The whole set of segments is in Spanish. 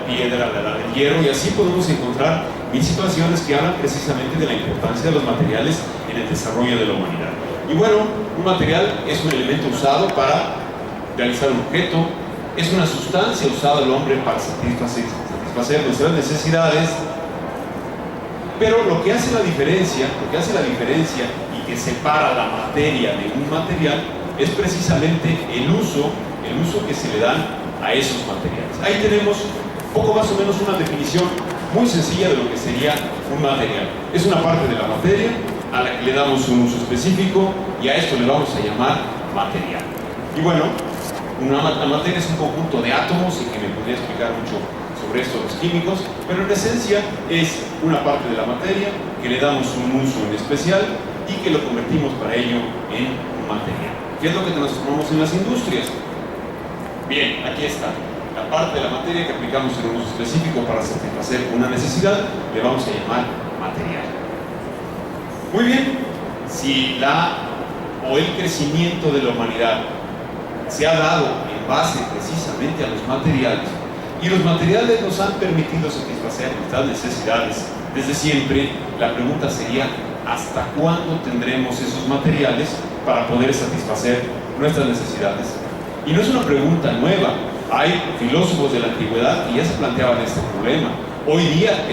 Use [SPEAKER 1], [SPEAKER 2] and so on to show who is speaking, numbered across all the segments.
[SPEAKER 1] piedra, la edad del hierro, y así podemos encontrar mil situaciones que hablan precisamente de la importancia de los materiales en el desarrollo de la humanidad. Y bueno, un material es un elemento usado para realizar un objeto, es una sustancia usada al hombre para satisfacer nuestras necesidades, pero lo que hace la diferencia y que separa la materia de un material es precisamente el uso que se le dan a esos materiales. Ahí tenemos poco más o menos una definición muy sencilla de lo que sería un material. Es una parte de la materia a la que le damos un uso específico y a esto le vamos a llamar material. Y bueno, la materia es un conjunto de átomos, y que me podría explicar mucho sobre esto los químicos, pero en esencia es una parte de la materia que le damos un uso en especial y que lo convertimos para ello en un material. ¿Qué es lo que transformamos en las industrias? Bien, aquí está. La parte de la materia que aplicamos en un uso específico para satisfacer una necesidad, le vamos a llamar material. Muy bien, si el crecimiento de la humanidad se ha dado en base precisamente a los materiales, y los materiales nos han permitido satisfacer nuestras necesidades desde siempre, la pregunta sería: ¿hasta cuándo tendremos esos materiales para poder satisfacer nuestras necesidades? Y no es una pregunta nueva. Hay filósofos de la antigüedad que ya se planteaban este problema. Hoy día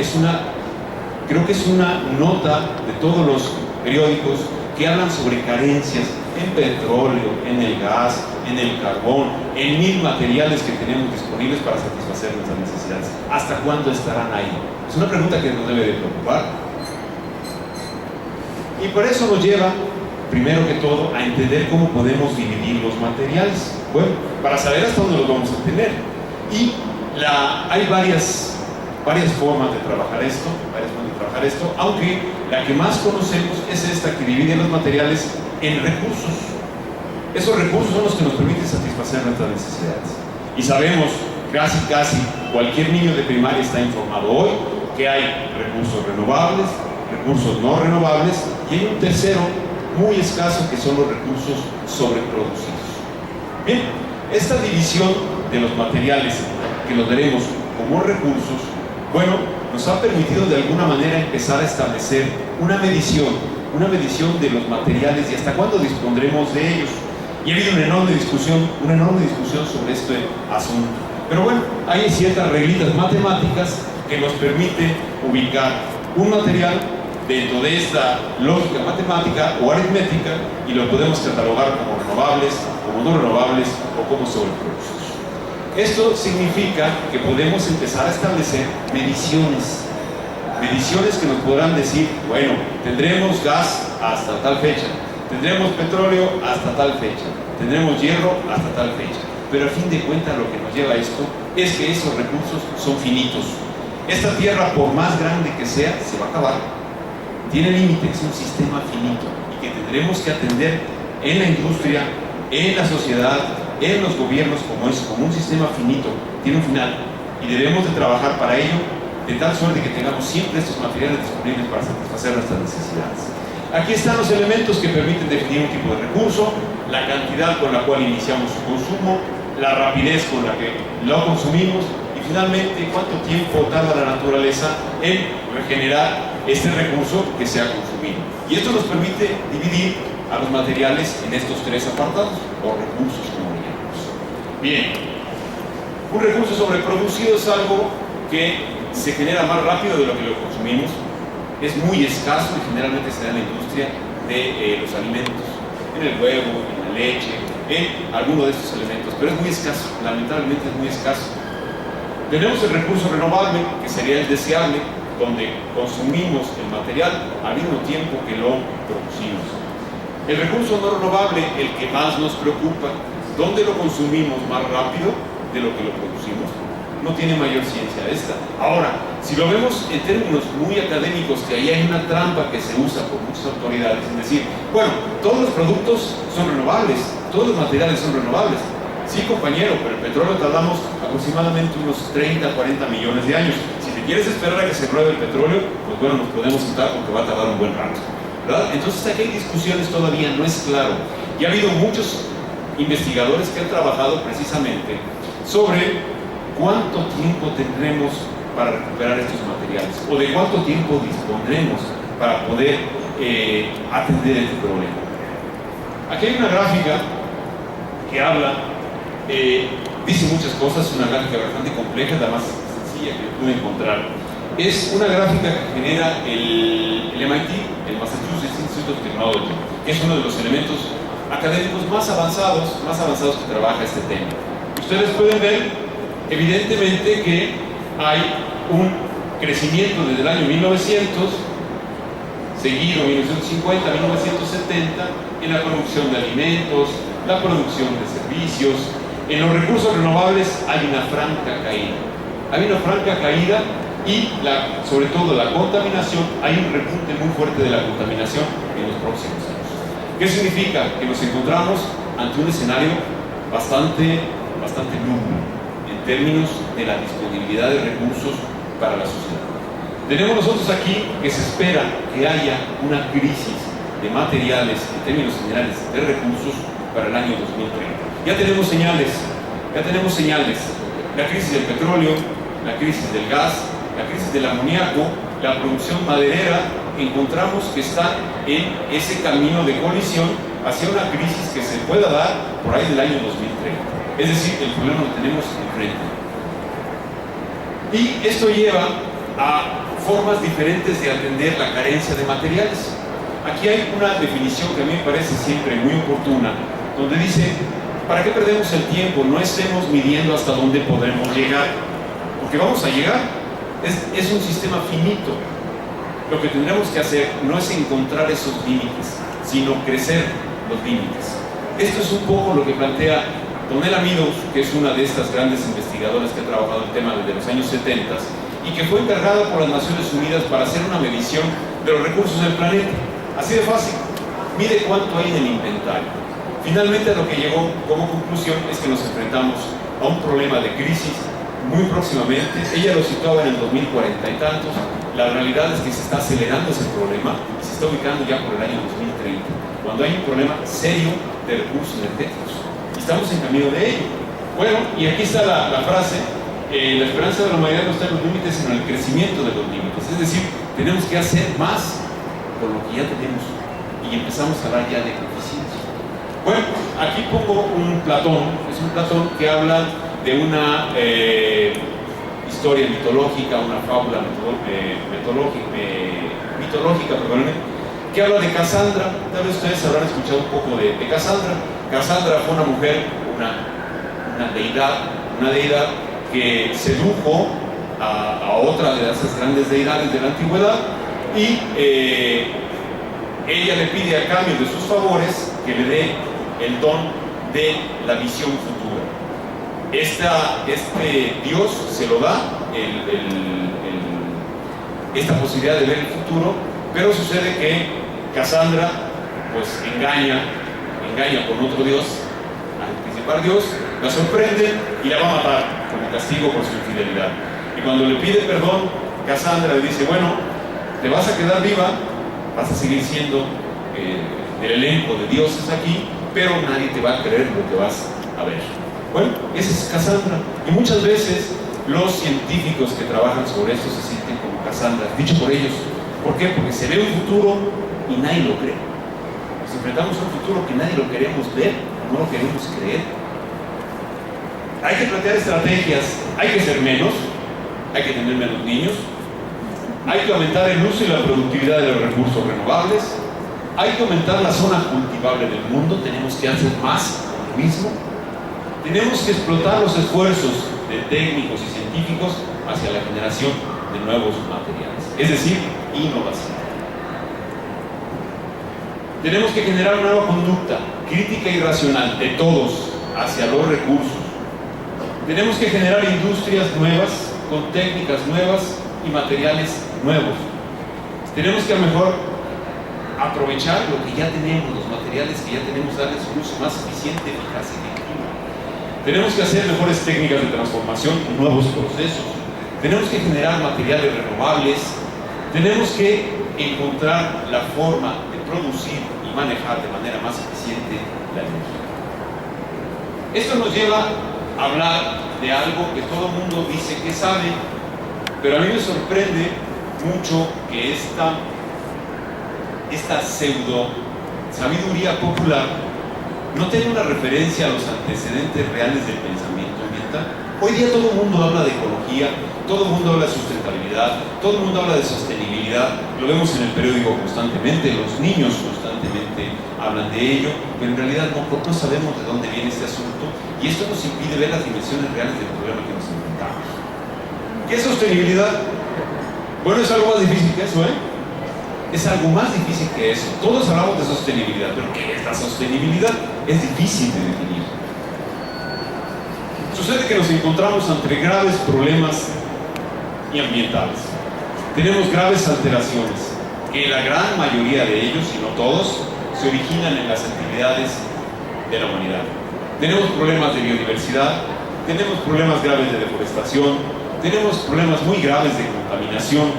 [SPEAKER 1] creo que es una nota de todos los periódicos que hablan sobre carencias en petróleo, en el gas, en el carbón, en mil materiales que tenemos disponibles para satisfacer nuestras necesidades. ¿Hasta cuándo estarán ahí? Es una pregunta que nos debe de preocupar. Y por eso nos lleva, primero que todo, a entender cómo podemos dividir los materiales. Bueno, para saber hasta dónde los vamos a tener. Y hay varias formas de trabajar esto, aunque la que más conocemos es esta que divide los materiales en recursos. Esos recursos son los que nos permiten satisfacer nuestras necesidades. Y sabemos, casi cualquier niño de primaria está informado hoy que hay recursos renovables, recursos no renovables, y hay un tercero muy escaso que son los recursos sobreproducidos. Bien, esta división de los materiales que los veremos como recursos, bueno, nos ha permitido de alguna manera empezar a establecer una medición de los materiales y hasta cuándo dispondremos de ellos. Y ha habido una enorme discusión sobre este asunto. Pero bueno, hay ciertas reglitas matemáticas que nos permiten ubicar un material dentro de esta lógica matemática o aritmética y lo podemos catalogar como renovables, como no renovables o como sobreproducidos. Esto significa que podemos empezar a establecer mediciones que nos podrán decir, bueno, tendremos gas hasta tal fecha, tendremos petróleo hasta tal fecha, tendremos hierro hasta tal fecha. Pero a fin de cuentas lo que nos lleva a esto es que esos recursos son finitos. Esta tierra, por más grande que sea, se va a acabar. Tiene límite, es un sistema finito y que tendremos que atender en la industria, en la sociedad, en los gobiernos como un sistema finito, tiene un final y debemos de trabajar para ello de tal suerte que tengamos siempre estos materiales disponibles para satisfacer nuestras necesidades. Aquí están los elementos que permiten definir un tipo de recurso, la cantidad con la cual iniciamos su consumo, la rapidez con la que lo consumimos y finalmente cuánto tiempo tarda la naturaleza en regenerar este recurso que se ha consumido. Y esto nos permite dividir a los materiales en estos tres apartados, o recursos como le llamamos. Bien, un recurso sobreproducido es algo que se genera más rápido de lo que lo consumimos, es muy escaso y generalmente se da en la industria de los alimentos, en el huevo, en la leche, en alguno de estos elementos, pero es muy escaso, lamentablemente es muy escaso. Tenemos el recurso renovable, que sería el deseable, donde consumimos el material al mismo tiempo que lo producimos. El recurso no renovable, el que más nos preocupa, ¿dónde lo consumimos más rápido de lo que lo producimos? No tiene mayor ciencia esta. Ahora, si lo vemos en términos muy académicos, que ahí hay una trampa que se usa por muchas autoridades, es decir, bueno, todos los productos son renovables, todos los materiales son renovables. Sí, compañero, pero el petróleo tardamos aproximadamente unos 30, 40 millones de años. Si te quieres esperar a que se pruebe el petróleo, pues bueno, nos podemos sentar porque va a tardar un buen rato, ¿verdad? Entonces aquí hay discusiones todavía, no es claro. Y ha habido muchos investigadores que han trabajado precisamente sobre ¿cuánto tiempo tendremos para recuperar estos materiales? ¿O de cuánto tiempo dispondremos para poder atender este problema? Aquí hay una gráfica que habla, dice muchas cosas, es una gráfica bastante compleja, la más sencilla que pude encontrar. Es una gráfica que genera el MIT, el Massachusetts Institute of Technology, que es uno de los elementos académicos más avanzados que trabaja este tema. Ustedes pueden ver, evidentemente, que hay un crecimiento desde el año 1900, seguido 1950, 1970, en la producción de alimentos, la producción de servicios. En los recursos renovables hay una franca caída. Hay una franca caída y sobre todo la contaminación, hay un repunte muy fuerte de la contaminación en los próximos años. ¿Qué significa? Que nos encontramos ante un escenario bastante nulo en términos de la disponibilidad de recursos para la sociedad. Tenemos nosotros aquí que se espera que haya una crisis de materiales en términos generales de recursos para el año 2030. Ya tenemos señales. La crisis del petróleo, la crisis del gas, la crisis del amoníaco, la producción maderera, encontramos que está en ese camino de colisión hacia una crisis que se pueda dar por ahí del año 2030. Es decir, el problema lo tenemos enfrente. Y esto lleva a formas diferentes de atender la carencia de materiales. Aquí hay una definición que a mí me parece siempre muy oportuna, donde dice, ¿para qué perdemos el tiempo? No estemos midiendo hasta dónde podremos llegar, porque vamos a llegar. Es un sistema finito. Lo que tendremos que hacer no es encontrar esos límites, sino crecer los límites. Esto es un poco lo que plantea Donella Meadows, que es una de estas grandes investigadoras que ha trabajado el tema desde los años 70 y que fue encargada por las Naciones Unidas para hacer una medición de los recursos del planeta. Así de fácil. Mide cuánto hay en el inventario. Finalmente, a lo que llegó como conclusión es que nos enfrentamos a un problema de crisis muy próximamente. Ella lo situaba en el 2040 y tantos. La realidad es que se está acelerando ese problema y se está ubicando ya por el año 2030, cuando hay un problema serio de recursos energéticos. Y estamos en camino de ello. Bueno, y aquí está la frase, la esperanza de la humanidad no está en los límites, sino en el crecimiento de los límites. Es decir, tenemos que hacer más por lo que ya tenemos y empezamos a hablar ya de eficiencia. Bueno, aquí pongo un Platón, es un Platón que habla de una historia mitológica, una fábula mitológica, que habla de Casandra. Tal vez ustedes habrán escuchado un poco de Casandra. Casandra fue una mujer, una deidad que sedujo a otra de esas grandes deidades de la antigüedad y ella le pide a cambio de sus favores que le dé el don de la visión futura. Este Dios se lo da esta posibilidad de ver el futuro, pero sucede que Casandra pues engaña con otro Dios, al principal Dios, la sorprende y la va a matar como castigo por su infidelidad. Y cuando le pide perdón, Casandra le dice, bueno, te vas a quedar viva, vas a seguir siendo del elenco de dioses aquí, pero nadie te va a creer lo que vas a ver. Bueno, esa es Casandra. Y muchas veces los científicos que trabajan sobre esto se sienten como Casandra, dicho por ellos. ¿Por qué? Porque se ve un futuro y nadie lo cree. Nos enfrentamos a un futuro que nadie lo queremos ver, no lo queremos creer. Hay que plantear estrategias, hay que ser menos, hay que tener menos niños, hay que aumentar el uso y la productividad de los recursos renovables, hay que aumentar la zona cultivable del mundo, tenemos que hacer más con lo mismo. Tenemos que explotar los esfuerzos de técnicos y científicos hacia la generación de nuevos materiales, es decir, innovación. Tenemos que generar una nueva conducta crítica y racional de todos hacia los recursos. Tenemos que generar industrias nuevas, con técnicas nuevas y materiales nuevos. Tenemos que a lo mejor aprovechar lo que ya tenemos, los materiales que ya tenemos, darles un uso más eficiente, eficaz y efectivo. Tenemos que hacer mejores técnicas de transformación, nuevos procesos. Tenemos que generar materiales renovables. Tenemos que encontrar la forma de producir y manejar de manera más eficiente la energía. Esto nos lleva hablar de algo que todo el mundo dice que sabe, pero a mí me sorprende mucho que esta pseudo sabiduría popular no tenga una referencia a los antecedentes reales del pensamiento ambiental. Hoy día todo el mundo habla de ecología, todo el mundo habla de sustentabilidad, todo el mundo habla de sostenibilidad, lo vemos en el periódico constantemente, los niños constantemente hablan de ello, pero en realidad no sabemos de dónde viene este asunto y esto nos impide ver las dimensiones reales del problema que nos enfrentamos. ¿Qué es sostenibilidad? Bueno, es algo más difícil que eso, Es algo más difícil que eso. Todos hablamos de sostenibilidad, pero ¿qué es la sostenibilidad? Es difícil de definir. Sucede que nos encontramos ante graves problemas ambientales. Tenemos graves alteraciones, que la gran mayoría de ellos, si no todos, se originan en las actividades de la humanidad. Tenemos problemas de biodiversidad, tenemos problemas graves de deforestación, tenemos problemas muy graves de contaminación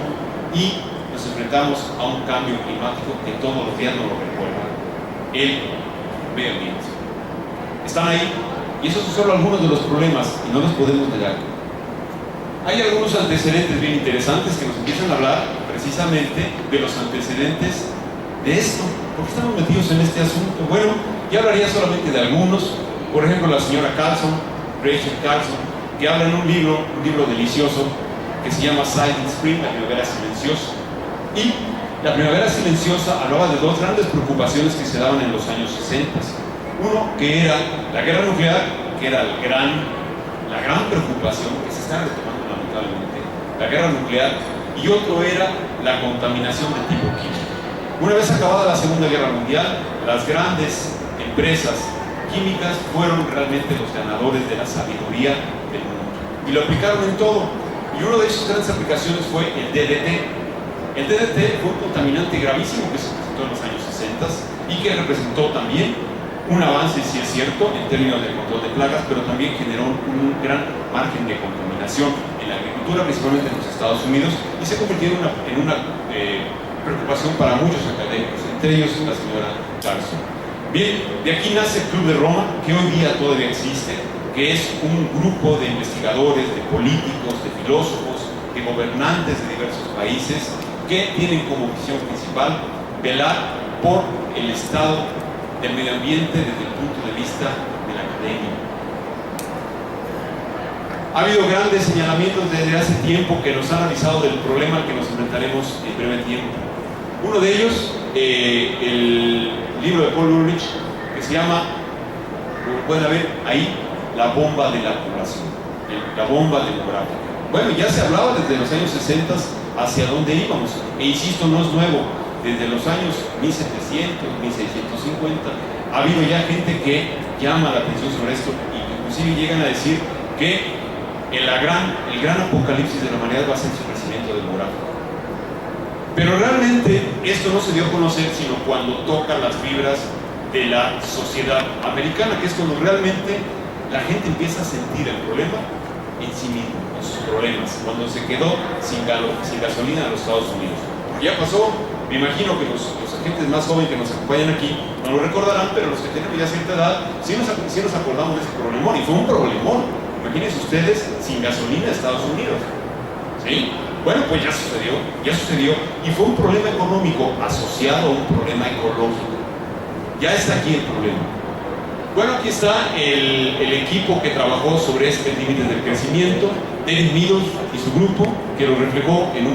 [SPEAKER 1] y nos enfrentamos a un cambio climático que todos los días nos lo recuerda, el medio ambiente. Están ahí y esos son solo algunos de los problemas y no los podemos negar. Hay algunos antecedentes bien interesantes que nos empiezan a hablar precisamente de los antecedentes de esto. ¿Por qué estamos metidos en este asunto? Bueno, ya hablaría solamente de algunos. Por ejemplo, la señora Carlson, Rachel Carlson, que habla en un libro delicioso que se llama Silent Spring, la primavera silenciosa. Y la primavera silenciosa hablaba de dos grandes preocupaciones que se daban en los años 60. Uno, que era la guerra nuclear, que era la gran preocupación que se está retomando lamentablemente, la guerra nuclear, y otro era la contaminación de tipo químico. Una vez acabada la Segunda Guerra Mundial, las grandes empresas químicas fueron realmente los ganadores de la sabiduría del mundo y lo aplicaron en todo. Y una de esas grandes aplicaciones fue el DDT. El DDT fue un contaminante gravísimo que se presentó en los años 60 y que representó también un avance, si es cierto, en términos de control de plagas, pero también generó un gran margen de contaminación en la agricultura, principalmente en los Estados Unidos, y se convirtió en una preocupación para muchos académicos, entre ellos la señora Carlson. Bien, de aquí nace el Club de Roma, que hoy día todavía existe, que es un grupo de investigadores, de políticos, de filósofos, de gobernantes de diversos países, que tienen como visión principal velar por el estado del medio ambiente desde el punto de vista de la academia. Ha habido grandes señalamientos desde hace tiempo que nos han avisado del problema al que nos enfrentaremos en breve tiempo. Uno de ellos, el libro de Paul Ulrich, que se llama, como pueden ver ahí, la bomba de la población, la bomba demográfica. Bueno, ya se hablaba desde los años 60 hacia dónde íbamos, e insisto, no es nuevo. Desde los años 1700, 1650, ha habido ya gente que llama la atención sobre esto y inclusive llegan a decir que el gran apocalipsis de la humanidad va a ser su crecimiento demográfico. Pero realmente esto no se dio a conocer sino cuando toca las fibras de la sociedad americana, que es cuando realmente la gente empieza a sentir el problema en sí mismo, en sus problemas, cuando se quedó sin gasolina en los Estados Unidos. Porque ya pasó. Me imagino que los agentes más jóvenes que nos acompañan aquí no lo recordarán, pero los que tenemos ya cierta edad sí nos acordamos de ese problemón, y fue un problemón. Imagínense ustedes sin gasolina en Estados Unidos. ¿Sí? Bueno, pues ya sucedió, y fue un problema económico asociado a un problema ecológico. Ya está aquí el problema. Bueno, aquí está el equipo que trabajó sobre este límite del crecimiento, David Meadows y su grupo, que lo reflejó en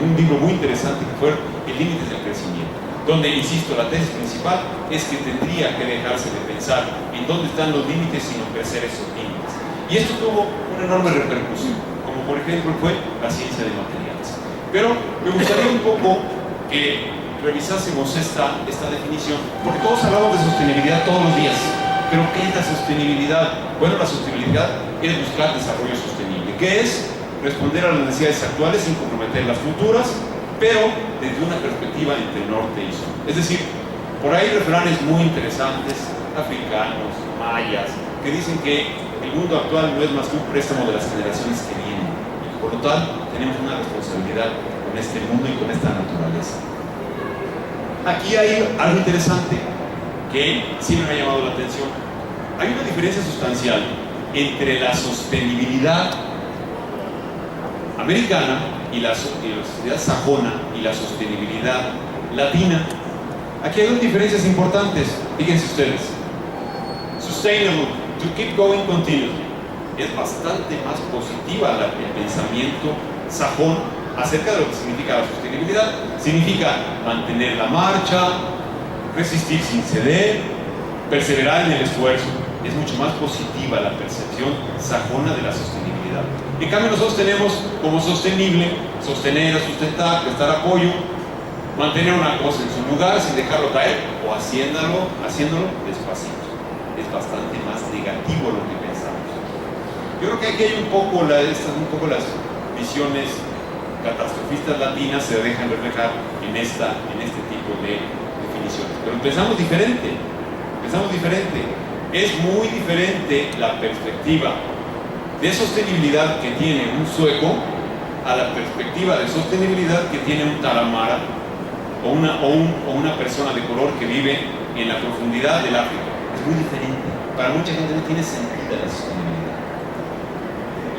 [SPEAKER 1] un libro muy interesante que fue El límite del crecimiento, donde, insisto, la tesis principal es que tendría que dejarse de pensar en dónde están los límites, sino crecer esos límites. Y esto tuvo una enorme repercusión, como por ejemplo fue la ciencia de materiales. Pero me gustaría un poco que revisásemos esta definición, porque todos hablamos de sostenibilidad todos los días, pero ¿qué es la sostenibilidad? Bueno, la sostenibilidad es buscar desarrollo sostenible, que es responder a las necesidades actuales sin comprometer las futuras, pero desde una perspectiva entre norte y sur. Es decir, por ahí hay refranes muy interesantes, africanos, mayas, que dicen que el mundo actual no es más que un préstamo de las generaciones que vienen, y que por lo tanto tenemos una responsabilidad con este mundo y con esta naturaleza. Aquí hay algo interesante que siempre me ha llamado la atención. Hay una diferencia sustancial entre la sostenibilidad americana y la sociedad sajona y la sostenibilidad latina. Aquí hay dos diferencias importantes, fíjense ustedes. Sustainable, to keep going continuously, es bastante más positiva el pensamiento sajón acerca de lo que significa la sostenibilidad. Significa mantener la marcha, resistir sin ceder, perseverar en el esfuerzo. Es mucho más positiva la percepción sajona de la sostenibilidad. En cambio nosotros tenemos como sostenible, sostener, sustentar, prestar apoyo, mantener una cosa en su lugar sin dejarlo caer o haciéndolo despacito. Es bastante más negativo lo que pensamos. Yo creo que aquí hay un poco las visiones catastrofistas latinas se dejan reflejar en este tipo de definiciones. Pero pensamos diferente. Es muy diferente la perspectiva de sostenibilidad que tiene un sueco a la perspectiva de sostenibilidad que tiene un taramara o una persona de color que vive en la profundidad del África. Es muy diferente. Para mucha gente no tiene sentido la sostenibilidad.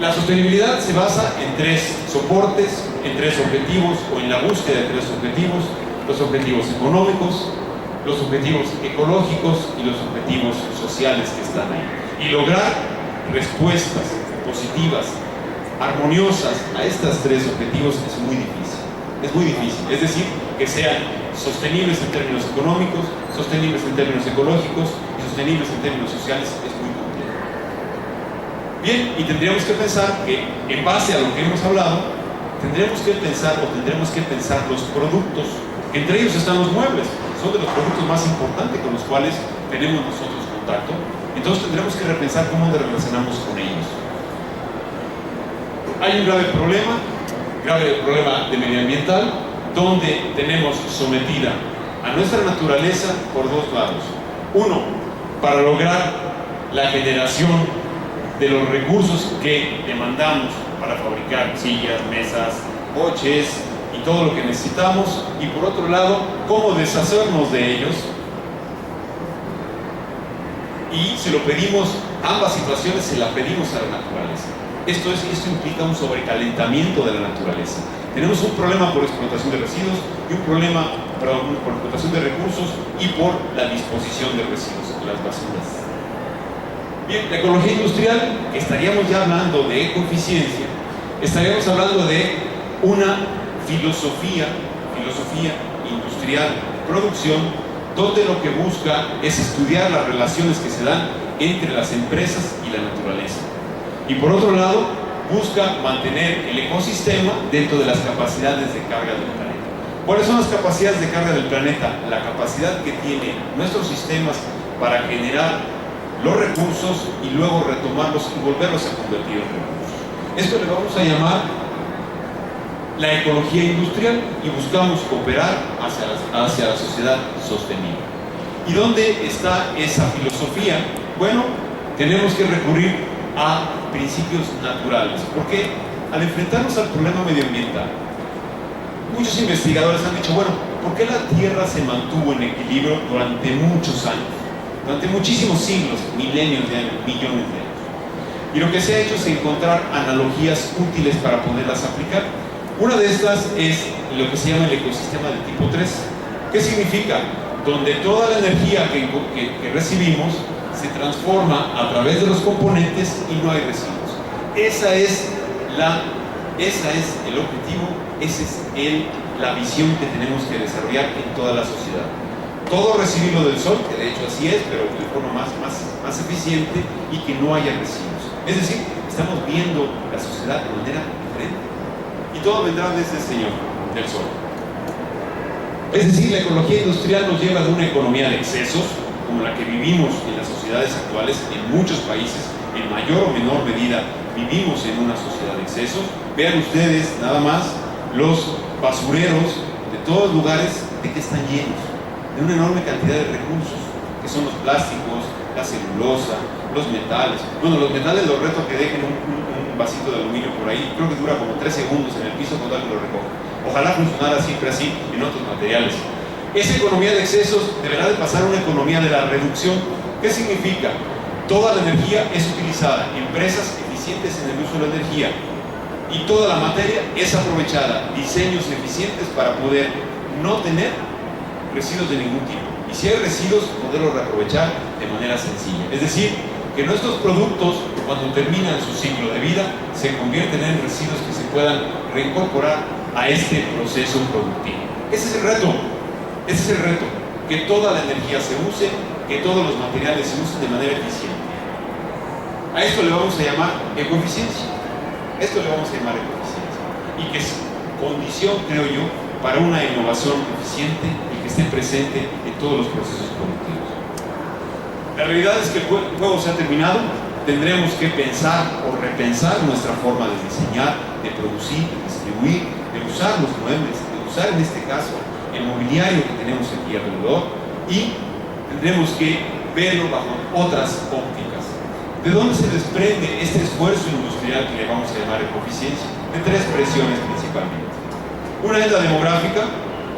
[SPEAKER 1] La sostenibilidad se basa en tres soportes, en tres objetivos o en la búsqueda de tres objetivos: los objetivos económicos, los objetivos ecológicos y los objetivos sociales que están ahí. Y lograr respuestas positivas, armoniosas a estos tres objetivos es muy difícil. Es decir, que sean sostenibles en términos económicos, sostenibles en términos ecológicos y sostenibles en términos sociales es muy complejo. Bien, y tendríamos que pensar que en base a lo que hemos hablado, tendremos que pensar los productos, que entre ellos están los muebles. Son de los productos más importantes con los cuales tenemos nosotros contacto. Entonces tendremos que repensar cómo nos relacionamos con ellos. Hay un grave problema de medioambiental, donde tenemos sometida a nuestra naturaleza por dos lados. Uno, para lograr la generación de los recursos que demandamos para fabricar sillas, mesas, coches y todo lo que necesitamos, y por otro lado, cómo deshacernos de ellos. Y se lo pedimos, ambas situaciones se las pedimos a la naturaleza. Esto implica un sobrecalentamiento de la naturaleza. Tenemos un problema por explotación de residuos y un problema por explotación de recursos y por la disposición de residuos, las basuras. Bien, la ecología industrial, que estaríamos ya hablando de ecoeficiencia, estaríamos hablando de una filosofía industrial de producción, donde lo que busca es estudiar las relaciones que se dan entre las empresas y la naturaleza. Y por otro lado, busca mantener el ecosistema dentro de las capacidades de carga del planeta. ¿Cuáles son las capacidades de carga del planeta? La capacidad que tienen nuestros sistemas para generar los recursos y luego retomarlos y volverlos a convertir en recursos. Esto le vamos a llamar la ecología industrial y buscamos cooperar hacia la sociedad sostenible. ¿Y dónde está esa filosofía? Bueno, tenemos que recurrir a principios naturales, porque al enfrentarnos al problema medioambiental, muchos investigadores han dicho, bueno, ¿por qué la Tierra se mantuvo en equilibrio durante muchos años? Durante muchísimos siglos, milenios de años, millones de años. Y lo que se ha hecho es encontrar analogías útiles para poderlas aplicar. Una de estas es lo que se llama el ecosistema de tipo 3. ¿Qué significa? Donde toda la energía que recibimos se transforma a través de los componentes y no hay residuos. Ese es el objetivo, esa es la visión que tenemos que desarrollar en toda la sociedad. Todo recibirlo del sol, que de hecho así es, pero de forma más eficiente y que no haya residuos. Es decir, estamos viendo la sociedad de manera diferente. Y todo vendrá desde el Señor, del sol. Es decir, la ecología industrial nos lleva de una economía de excesos, como la que vivimos en las sociedades actuales, en muchos países, en mayor o menor medida, vivimos en una sociedad de excesos. Vean ustedes nada más los basureros de todos lugares, de que están llenos, de una enorme cantidad de recursos, que son los plásticos, la celulosa, los metales. Bueno, los metales los reto a que dejen un vasito de aluminio por ahí, creo que dura como 3 segundos en el piso con tal que lo recoja. Ojalá funcionara siempre así en otros materiales. Esa economía de excesos deberá de pasar a una economía de la reducción. ¿Qué significa? Toda la energía es utilizada, empresas eficientes en el uso de la energía, y toda la materia es aprovechada, diseños eficientes para poder no tener residuos de ningún tipo. Y si hay residuos, poderlos reaprovechar de manera sencilla. Es decir, que nuestros productos, cuando terminan su ciclo de vida, se convierten en residuos que se puedan reincorporar a este proceso productivo. Ese es el reto. Ese es el reto. Que toda la energía se use, que todos los materiales se usen de manera eficiente. A esto le vamos a llamar ecoeficiencia. Esto le vamos a llamar ecoeficiencia. Y que es condición, creo yo, para una innovación eficiente y que esté presente en todos los procesos productivos. La realidad es que el juego se ha terminado. Tendremos que pensar o repensar nuestra forma de diseñar, de producir, de distribuir, de usar los muebles, de usar en este caso el mobiliario que tenemos aquí alrededor, y tendremos que verlo bajo otras ópticas. ¿De dónde se desprende este esfuerzo industrial que le vamos a llamar ecoeficiencia? De tres presiones principalmente. Una es la demográfica.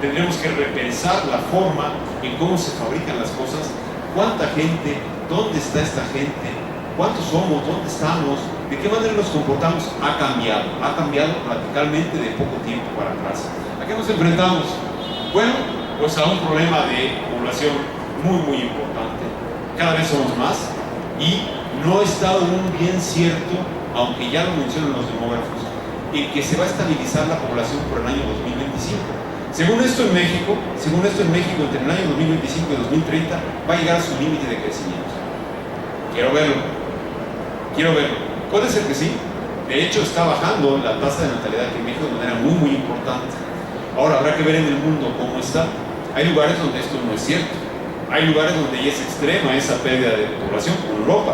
[SPEAKER 1] Tendremos que repensar la forma en cómo se fabrican las cosas, cuánta gente, dónde está esta gente, cuántos somos, dónde estamos, de qué manera nos comportamos. Ha cambiado radicalmente de poco tiempo para atrás. ¿A qué nos enfrentamos? Bueno, pues a un problema de población muy importante. Cada vez somos más, y no está aún bien cierto, aunque ya lo mencionan los demógrafos, en que se va a estabilizar la población por el año 2025. Según esto en México, entre el año 2025 y 2030 va a llegar a su límite de crecimiento. Quiero verlo. Puede ser que sí. De hecho, está bajando la tasa de natalidad aquí en México de manera muy importante. Ahora habrá que ver en el mundo cómo está. Hay lugares donde esto no es cierto. Hay lugares donde ya es extrema esa pérdida de población, como Europa.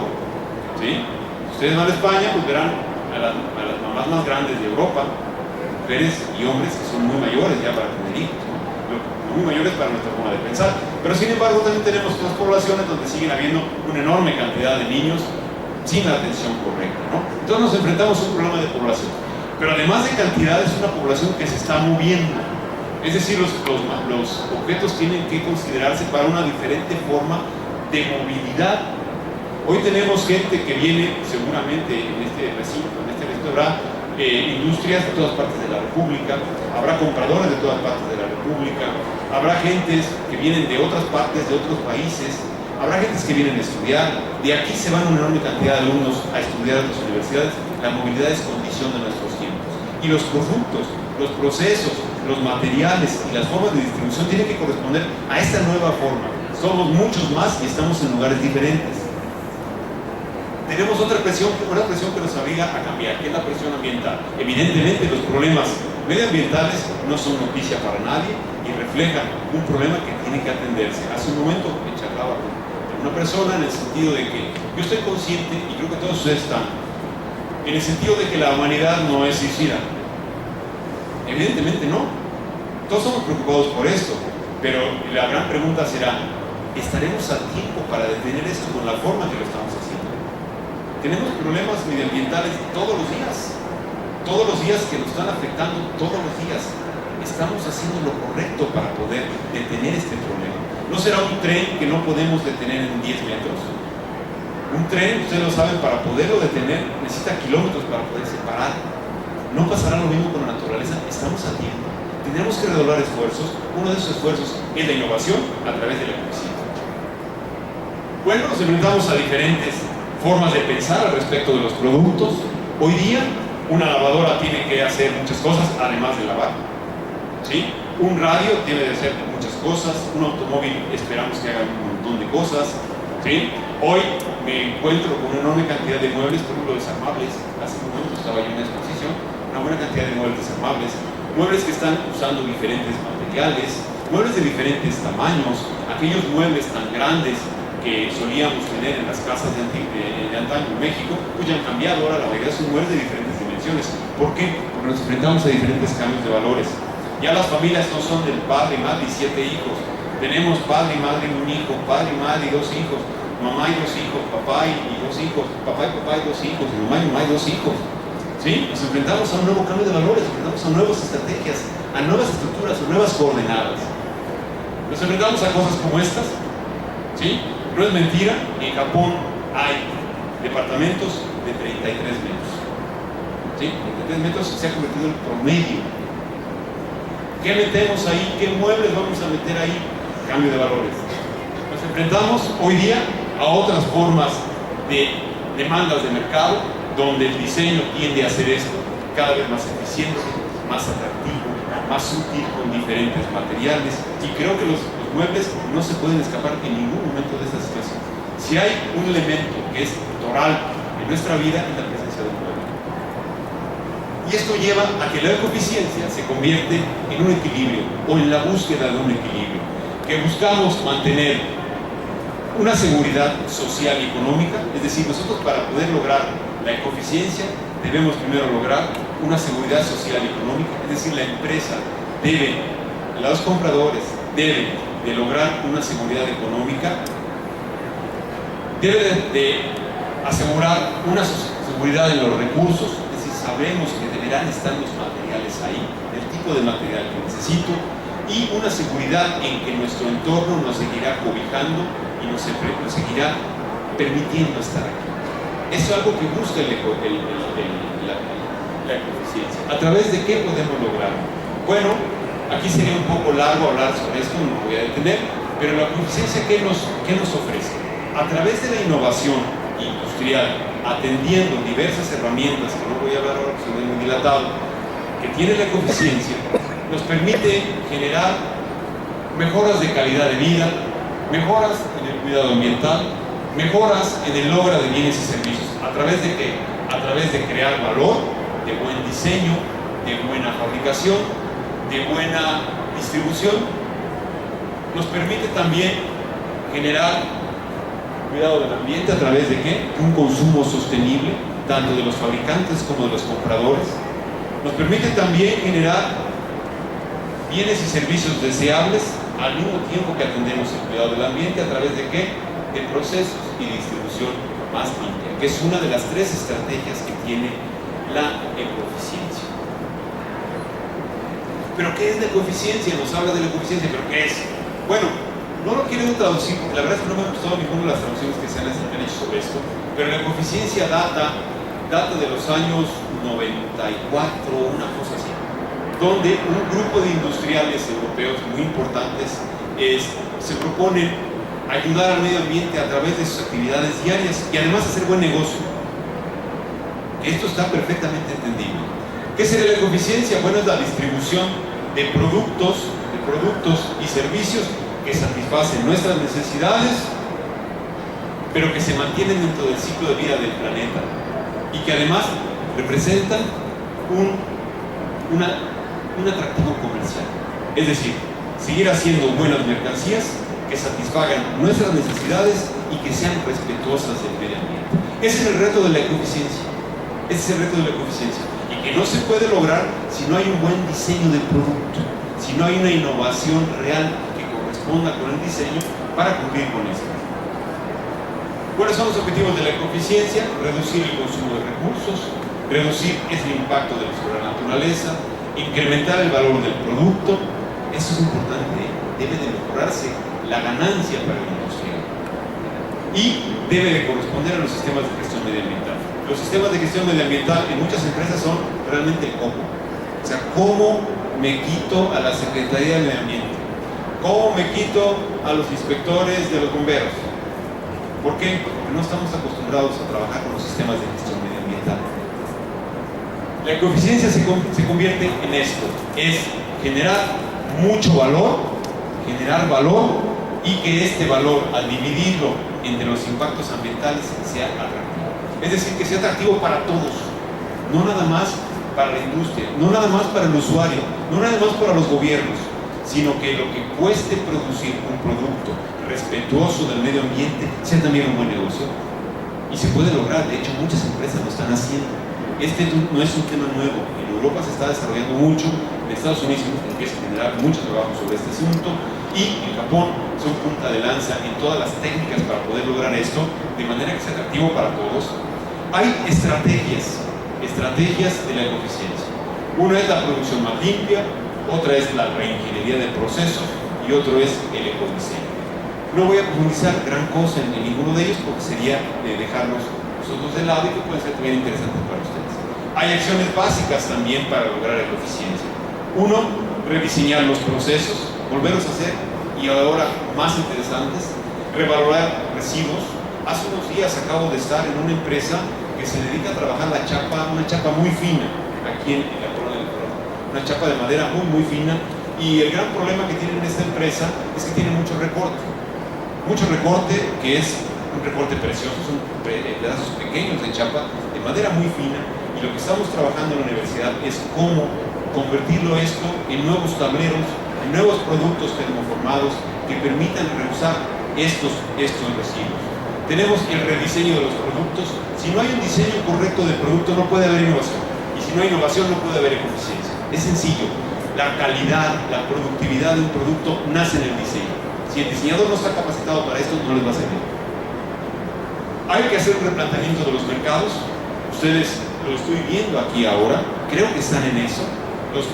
[SPEAKER 1] ¿Sí? Si ustedes van a España, pues verán a las mamás más grandes de Europa, mujeres y hombres que son muy mayores ya para tener hijos, ¿no? Muy mayores para nuestra forma de pensar. Pero sin embargo también tenemos otras poblaciones donde siguen habiendo una enorme cantidad de niños sin la atención correcta, ¿no? Entonces nos enfrentamos a un problema de población. Pero además de cantidad, es una población que se está moviendo. Es decir, los objetos tienen que considerarse para una diferente forma de movilidad. Hoy tenemos gente que viene, seguramente en este recinto, habrá industrias de todas partes de la República, habrá compradores de todas partes de la República, habrá gentes que vienen de otras partes, de otros países, habrá gentes que vienen a estudiar. De aquí se van una enorme cantidad de alumnos a estudiar en las universidades. La movilidad es condición de nuestros tiempos. Y los productos, los procesos, los materiales y las formas de distribución tienen que corresponder a esta nueva forma. Somos muchos más y estamos en lugares diferentes. Tenemos otra presión, una presión que nos obliga a cambiar, que es la presión ambiental. Evidentemente los problemas medioambientales no son noticia para nadie y reflejan un problema que tiene que atenderse. Hace un momento me charlaba con una persona en el sentido de que yo estoy consciente, y creo que todos ustedes están, en el sentido de que la humanidad no es suicida. Evidentemente no. Todos estamos preocupados por esto, pero la gran pregunta será, ¿estaremos a tiempo para detener esto con la forma que lo estamos haciendo? Tenemos problemas medioambientales todos los días que nos están afectando todos los días. Estamos haciendo lo correcto para poder detener este problema. No será un tren que no podemos detener en 10 metros. Un tren, ustedes lo saben, para poderlo detener necesita kilómetros para poderse parar. No pasará lo mismo con la naturaleza. Estamos a tiempo. Tendremos que redoblar esfuerzos. Uno de esos esfuerzos es la innovación a través de la ecoeficiencia. Bueno, nos enfrentamos a diferentes formas de pensar al respecto de los productos. Hoy día, una lavadora tiene que hacer muchas cosas, además de lavar. ¿Sí? Un radio debe de hacer muchas cosas. Un automóvil esperamos que haga un montón de cosas. ¿Sí? Hoy me encuentro con una enorme cantidad de muebles, por ejemplo, desarmables. Hace un momento estaba yo en una exposición, una buena cantidad de muebles desarmables. Muebles que están usando diferentes materiales, muebles de diferentes tamaños, aquellos muebles tan grandes que solíamos tener en las casas de antaño en México, pues ya han cambiado. Ahora la mayoría son muebles de diferentes dimensiones. ¿Por qué? Porque nos enfrentamos a diferentes cambios de valores. Ya las familias no son del padre, madre y 7 hijos. Tenemos padre y madre y un hijo, padre y madre y 2 hijos, mamá y 2 hijos, papá y 2 hijos, papá y 2 hijos, y mamá y 2 hijos. ¿Sí? Nos enfrentamos a un nuevo cambio de valores, nos enfrentamos a nuevas estrategias, a nuevas estructuras, a nuevas coordenadas. Nos enfrentamos a cosas como estas. ¿Sí? No es mentira, en Japón Hay departamentos de 33 metros. ¿Sí? 33 metros se ha convertido en promedio. ¿Qué metemos ahí? ¿Qué muebles vamos a meter ahí? Cambio de valores. Nos enfrentamos hoy día a otras formas de demandas de mercado, donde el diseño tiende a hacer esto cada vez más eficiente, más atractivo, más útil, con diferentes materiales. Y creo que los muebles no se pueden escapar en ningún momento de esta situación. Si hay un elemento que es toral en nuestra vida, es la presencia del mueble. Y esto lleva a que la ecoeficiencia se convierte en un equilibrio, o en la búsqueda de un equilibrio, que buscamos mantener una seguridad social y económica. Es decir, nosotros para poder lograr la ecoeficiencia debemos primero lograr una seguridad social y económica. Es decir, la empresa debe, los compradores deben de lograr una seguridad económica, debe de asegurar una seguridad en los recursos. Es decir, sabemos que deberán estar los materiales ahí, el tipo de material que necesito, y una seguridad en que nuestro entorno nos seguirá cobijando y nos seguirá permitiendo estar aquí. Eso es algo que busca la ecoeficiencia. ¿A través de qué podemos lograrlo? Bueno, aquí sería un poco largo hablar sobre esto, no me voy a detener, pero la ecoeficiencia, ¿qué nos ofrece? A través de la innovación industrial, atendiendo diversas herramientas, que no voy a hablar ahora, que son muy dilatado, que tiene la ecoeficiencia, nos permite generar mejoras de calidad de vida, mejoras en el cuidado ambiental, mejoras en el logro de bienes y servicios. ¿A través de qué? A través de crear valor, de buen diseño, de buena fabricación, de buena distribución. Nos permite también generar cuidado del ambiente a través de qué? Un consumo sostenible, tanto de los fabricantes como de los compradores. Nos permite también generar bienes y servicios deseables al mismo tiempo que atendemos el cuidado del ambiente. ¿A través de qué? De procesos y distribución más limpia, que es una de las tres estrategias que tiene la ecoeficiencia. ¿Pero qué es la ecoeficiencia? Nos habla de la ecoeficiencia, ¿pero qué es? Bueno, no lo quiero traducir porque la verdad es que no me ha gustado ninguna de las traducciones que se han hecho sobre esto, pero la ecoeficiencia data de los años 94, una cosa así, donde un grupo de industriales europeos muy importantes se proponen ayudar al medio ambiente a través de sus actividades diarias y además hacer buen negocio. Esto está perfectamente entendible. ¿Qué sería la ecoeficiencia? Bueno, es la distribución de productos y servicios que satisfacen nuestras necesidades, pero que se mantienen dentro del ciclo de vida del planeta y que además representan un atractivo comercial. Es decir, seguir haciendo buenas mercancías que satisfagan nuestras necesidades y que sean respetuosas del medio ambiente. Ese es el reto de la ecoeficiencia. Ese es el reto de la ecoeficiencia. Y que no se puede lograr si no hay un buen diseño del producto, si no hay una innovación real que corresponda con el diseño para cumplir con esto. ¿Cuáles son los objetivos de la ecoeficiencia? Reducir el consumo de recursos, reducir ese impacto sobre la naturaleza, incrementar el valor del producto. Eso es importante, debe de mejorarse la ganancia para la industria y debe de corresponder a los sistemas de gestión medioambiental. Los sistemas de gestión medioambiental en muchas empresas son realmente el cómo. O sea, ¿cómo me quito a la Secretaría del Medio Ambiente? ¿Cómo me quito a los inspectores de los bomberos? ¿Por qué? Porque no estamos acostumbrados a trabajar con los sistemas de gestión medioambiental. La ecoeficiencia se convierte en esto, es generar mucho valor, y que este valor, al dividirlo entre los impactos ambientales, sea atractivo. Es decir, que sea atractivo para todos, no nada más para la industria, no nada más para el usuario, no nada más para los gobiernos, sino que lo que cueste producir un producto respetuoso del medio ambiente sea también un buen negocio. Y se puede lograr, de hecho muchas empresas lo están haciendo. Este no es un tema nuevo, en Europa se está desarrollando mucho, en Estados Unidos empieza a generar mucho trabajo sobre este asunto, y en Japón son punta de lanza en todas las técnicas para poder lograr esto, de manera que sea atractivo para todos. Hay estrategias de la ecoeficiencia. Una es la producción más limpia, otra es la reingeniería de procesos y otro es el ecodiseño. No voy a profundizar gran cosa en ninguno de ellos porque sería dejarlos nosotros de lado y que pueden ser también interesantes para ustedes. Hay acciones básicas también para lograr la eficiencia. Uno, rediseñar los procesos, volverlos a hacer y ahora más interesantes, revalorar residuos. Hace unos días acabo de estar en una empresa que se dedica a trabajar la chapa, una chapa muy fina, aquí en la Colonia del Corral, una chapa de madera muy fina, y el gran problema que tienen en esta empresa es que tiene mucho recorte, que es un recorte precioso, son pedazos pequeños de chapa de madera muy fina, y lo que estamos trabajando en la universidad es cómo convertirlo esto en nuevos tableros, en nuevos productos termoformados que permitan reusar estos residuos. Tenemos el rediseño de los productos. Si no hay un diseño correcto de producto, no puede haber innovación. Y si no hay innovación, no puede haber eficiencia. Es sencillo. La calidad, la productividad de un producto nace en el diseño. Si el diseñador no está capacitado para esto, no les va a servir. Hay que hacer un replanteamiento de los mercados. Ustedes lo estoy viendo aquí ahora. Creo que están en eso. Los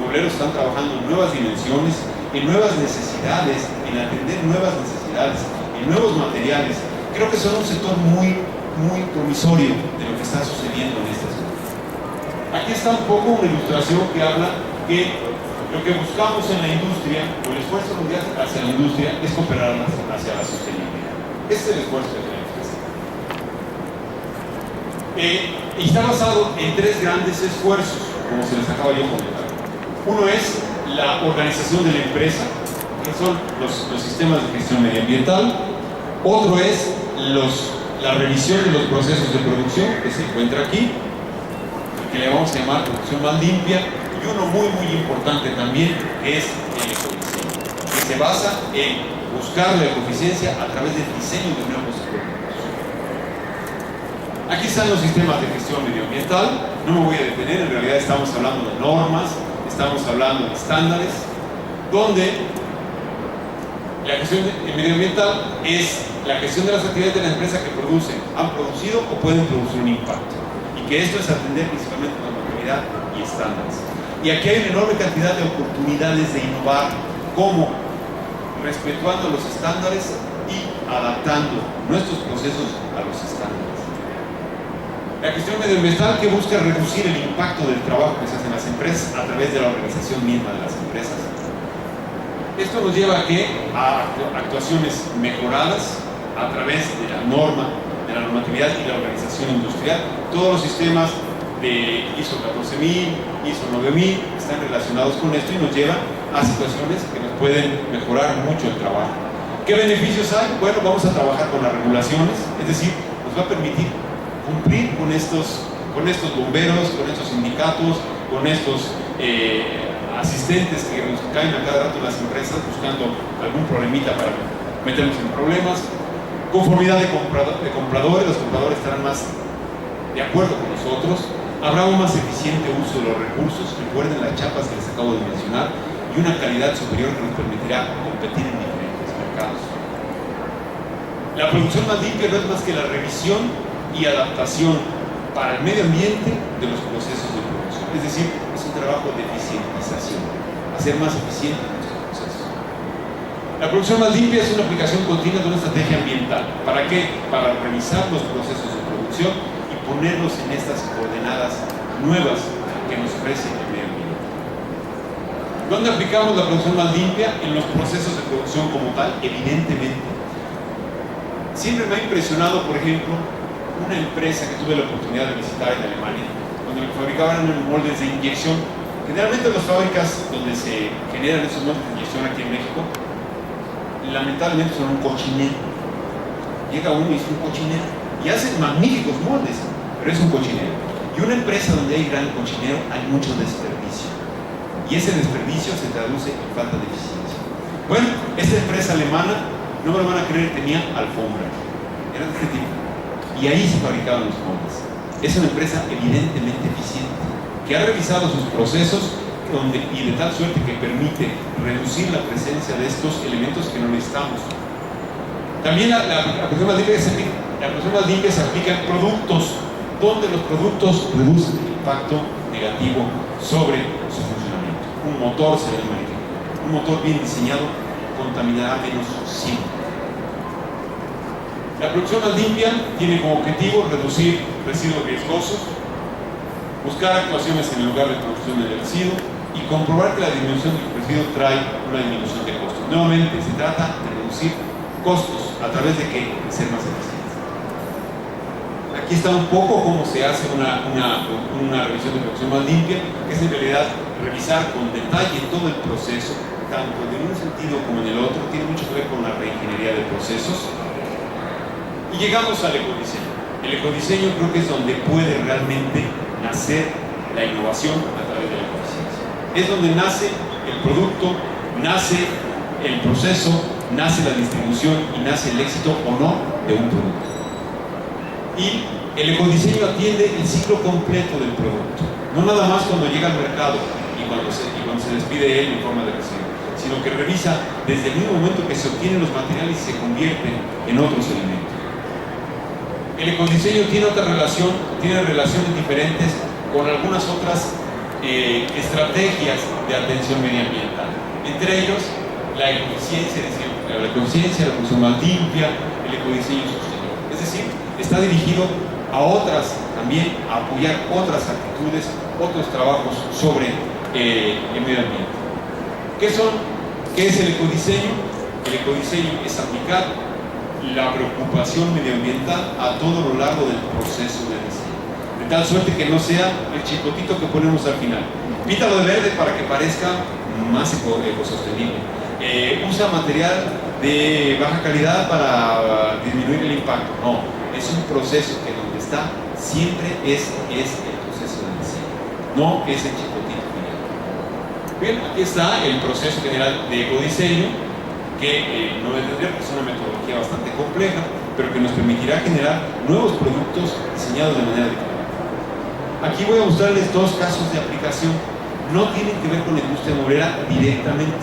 [SPEAKER 1] muebleros están trabajando en nuevas dimensiones, en nuevas necesidades, en atender nuevas necesidades, en nuevos materiales. Creo que son un sector muy promisorio de lo que está sucediendo en esta ciudad. Aquí está un poco una ilustración que habla que lo que buscamos en la industria, o el esfuerzo mundial hacia la industria, es cooperar hacia la sostenibilidad. Este es el esfuerzo de la empresa. Y está basado en tres grandes esfuerzos, como se les acaba yo de comentar. Uno es la organización de la empresa, que son los sistemas de gestión medioambiental. Otro es la revisión de los procesos de producción, que se encuentra aquí, que le vamos a llamar producción más limpia. Y uno muy importante también, que es el ecodiseño, que se basa en buscar la eficiencia a través del diseño de nuevos productos. Aquí están los sistemas de gestión medioambiental. No me voy a detener, en realidad estamos hablando de normas, estamos hablando de estándares, donde la gestión medioambiental es la gestión de las actividades de la empresa que producen, han producido o pueden producir un impacto, y que esto es atender principalmente la normatividad y estándares. Y aquí hay una enorme cantidad de oportunidades de innovar, como respetuando los estándares y adaptando nuestros procesos a los estándares. La gestión medioambiental, que busca reducir el impacto del trabajo que se hace en las empresas a través de la organización misma de las empresas. Esto nos lleva a actuaciones mejoradas a través de la normatividad y la organización industrial. Todos los sistemas de ISO 14000, ISO 9000 están relacionados con esto y nos lleva a situaciones que nos pueden mejorar mucho el trabajo. ¿Qué beneficios hay? Bueno, vamos a trabajar con las regulaciones, es decir, nos va a permitir cumplir con estos bomberos, con estos sindicatos, con estos asistentes que nos caen a cada rato en las empresas buscando algún problemita para meternos en problemas. Conformidad de compradores, los compradores estarán más de acuerdo con nosotros. Habrá un más eficiente uso de los recursos, recuerden las chapas que les acabo de mencionar, y una calidad superior que nos permitirá competir en diferentes mercados. La producción más limpia no es más que la revisión y adaptación para el medio ambiente de los procesos de producción. Es decir, es un trabajo de eficientización, hacer más eficiente nuestros procesos. La producción más limpia es una aplicación continua de una estrategia ambiental. ¿Para qué? Para revisar los procesos de producción y ponerlos en estas coordenadas nuevas que nos ofrece el medio ambiente. ¿Dónde aplicamos la producción más limpia? En los procesos de producción como tal, evidentemente. Siempre me ha impresionado, por ejemplo, una empresa que tuve la oportunidad de visitar en Alemania, donde fabricaban moldes de inyección. Generalmente las fábricas donde se generan esos moldes de inyección aquí en México, lamentablemente son un cochinero. Llega uno y es un cochinero y hacen magníficos moldes, pero es un cochinero. Y una empresa donde hay gran cochinero, hay mucho desperdicio, y ese desperdicio se traduce en falta de eficiencia. Bueno, esta empresa alemana, no me lo van a creer, tenía alfombra, era de este tipo, y ahí se fabricaban los moldes. Es una empresa evidentemente eficiente, que ha revisado sus procesos y de tal suerte que permite reducir la presencia de estos elementos que no necesitamos. También la producción más limpia se aplica en productos, donde los productos reducen el impacto negativo sobre su funcionamiento. Un motor se ve magnífico. Un motor bien diseñado contaminará menos siempre. La producción más limpia tiene como objetivo reducir residuos riesgosos, buscar actuaciones en el lugar de producción del residuo y comprobar que la disminución del residuo trae una disminución de costos. Nuevamente, se trata de reducir costos a través de qué? De ser más eficientes. Aquí está un poco cómo se hace una revisión de producción más limpia, que es en realidad revisar con detalle todo el proceso, tanto en un sentido como en el otro. Tiene mucho que ver con la reingeniería de procesos. Y llegamos al ecodiseño. El ecodiseño creo que es donde puede realmente nacer la innovación a través de la eficiencia. Es donde nace el producto, nace el proceso, nace la distribución y nace el éxito o no de un producto. Y el ecodiseño atiende el ciclo completo del producto, no nada más cuando llega al mercado y cuando se despide de él en forma de residuo, sino que revisa desde el mismo momento que se obtienen los materiales y se convierten en otros elementos. El ecodiseño tiene otra relación, tiene relaciones diferentes con algunas otras estrategias de atención medioambiental. Entre ellos, la eficiencia, la producción más limpia, el ecodiseño sostenible. Es decir, está dirigido a otras, también a apoyar otras actitudes, otros trabajos sobre el medio ambiente. ¿Qué es el ecodiseño? El ecodiseño es aplicar la preocupación medioambiental a todo lo largo del proceso de diseño, de tal suerte que no sea el chicotito que ponemos al final. Píntalo de verde para que parezca más ecosostenible. Usa material de baja calidad para disminuir el impacto. No, es un proceso que donde está siempre es el proceso de diseño, no es el chicotito final. Bien, aquí está el proceso general de ecodiseño, que no tendría, porque es una metodología bastante compleja, pero que nos permitirá generar nuevos productos diseñados de manera diferente. Aquí voy a mostrarles dos casos de aplicación. No tienen que ver con la industria mueblera directamente.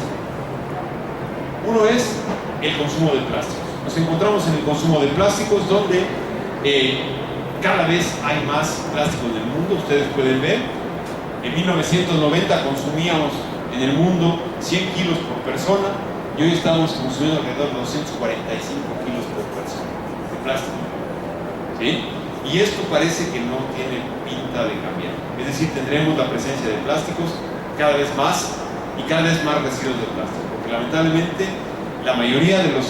[SPEAKER 1] Uno es el consumo de plásticos. Nos encontramos en el consumo de plásticos, donde cada vez hay más plásticos en el mundo. Ustedes pueden ver, en 1990 consumíamos en el mundo 100 kilos por persona, y hoy estamos consumiendo alrededor de 245 kilos por persona de plástico. ¿Sí? Y esto parece que no tiene pinta de cambiar. Es decir, tendremos la presencia de plásticos cada vez más y cada vez más residuos de plástico, porque lamentablemente la mayoría de los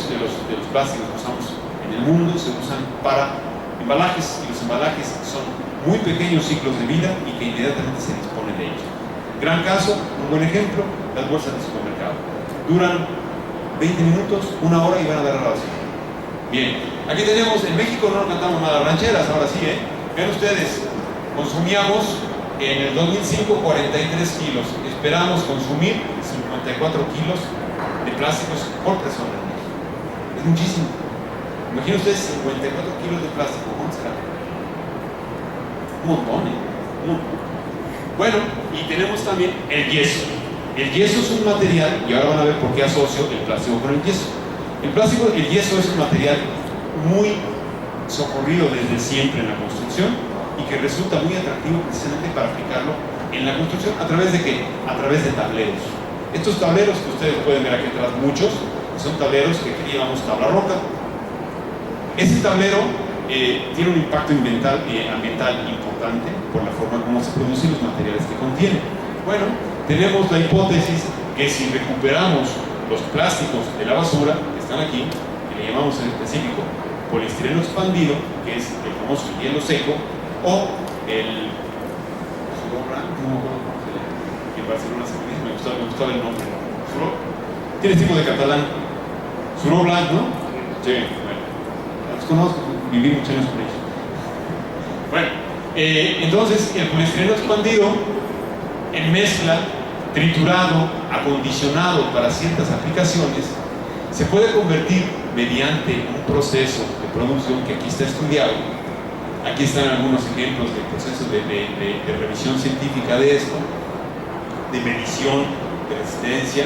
[SPEAKER 1] plásticos que usamos en el mundo se usan para embalajes, y los embalajes son muy pequeños ciclos de vida y que inmediatamente se dispone de ellos. Gran caso, un buen ejemplo, las bolsas de supermercado. Duran 20 minutos, una hora y van a dar a la basura. Bien, aquí tenemos, en México no nos cantamos nada rancheras, ahora sí, Vean ustedes, consumíamos en el 2005 43 kilos, esperamos consumir 54 kilos de plásticos por persona en México. Es muchísimo. Imaginen ustedes 54 kilos de plástico, ¿cómo será? Un montón, un montón. Bueno, y tenemos también el yeso. El yeso es un material, y ahora van a ver por qué asocio el plástico con el yeso. El yeso es un material muy socorrido desde siempre en la construcción y que resulta muy atractivo precisamente para aplicarlo en la construcción. ¿A través de qué? A través de tableros. Estos tableros que ustedes pueden ver aquí atrás, muchos, son tableros que aquí llamamos tabla roca. Ese tablero tiene un impacto ambiental importante por la forma como se producen los materiales que contiene. Bueno, tenemos la hipótesis que si recuperamos los plásticos de la basura, que están aquí, que le llamamos en específico poliestireno expandido, que es el famoso hielo seco, o el Suroblan, no me acuerdo cómo se llama, que en Barcelona se dice, me gustaba el nombre. Tiene tipo de catalán. Suroblan, ¿no? Sí, bueno. Los conozco, viví muchos años con ellos. Bueno, entonces el poliestireno expandido en mezcla, triturado, acondicionado para ciertas aplicaciones, se puede convertir mediante un proceso de producción que aquí está estudiado. Aquí están algunos ejemplos de procesos de revisión científica de esto, de medición, de resistencia.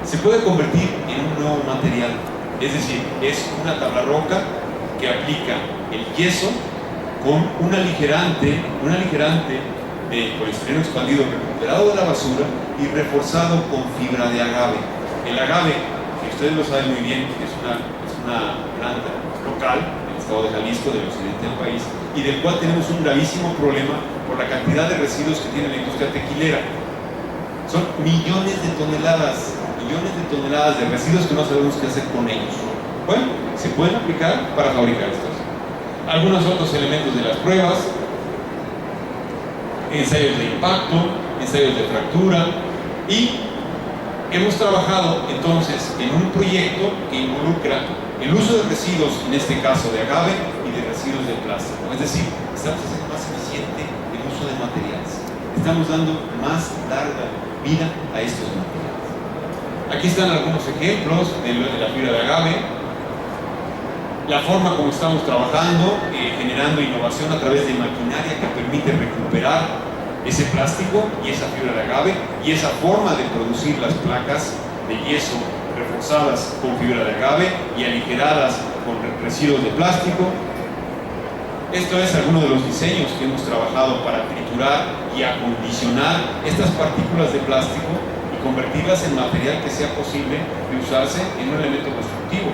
[SPEAKER 1] Se puede convertir en un nuevo material, es decir, es una tabla roca que aplica el yeso con un aligerante de poliestireno expandido recuperado de la basura y reforzado con fibra de agave. El agave que ustedes lo saben muy bien, es una planta local en el estado de Jalisco, del occidente del país, y del cual tenemos un gravísimo problema por la cantidad de residuos que tiene la industria tequilera. Son millones de toneladas de residuos que no sabemos qué hacer con ellos. Bueno, se pueden aplicar para fabricar estos. Algunos otros elementos de las pruebas, ensayos de impacto, ensayos de fractura, y hemos trabajado entonces en un proyecto que involucra el uso de residuos, en este caso de agave, y de residuos de plástico. Es decir, estamos haciendo más eficiente el uso de materiales. Estamos dando más larga vida a estos materiales. Aquí están algunos ejemplos de la fibra de agave, la forma como estamos trabajando, generando innovación a través de maquinaria que permite recuperar ese plástico y esa fibra de agave y esa forma de producir las placas de yeso reforzadas con fibra de agave y aligeradas con residuos de plástico. Esto es alguno de los diseños que hemos trabajado para triturar y acondicionar estas partículas de plástico y convertirlas en material que sea posible de usarse en un elemento constructivo.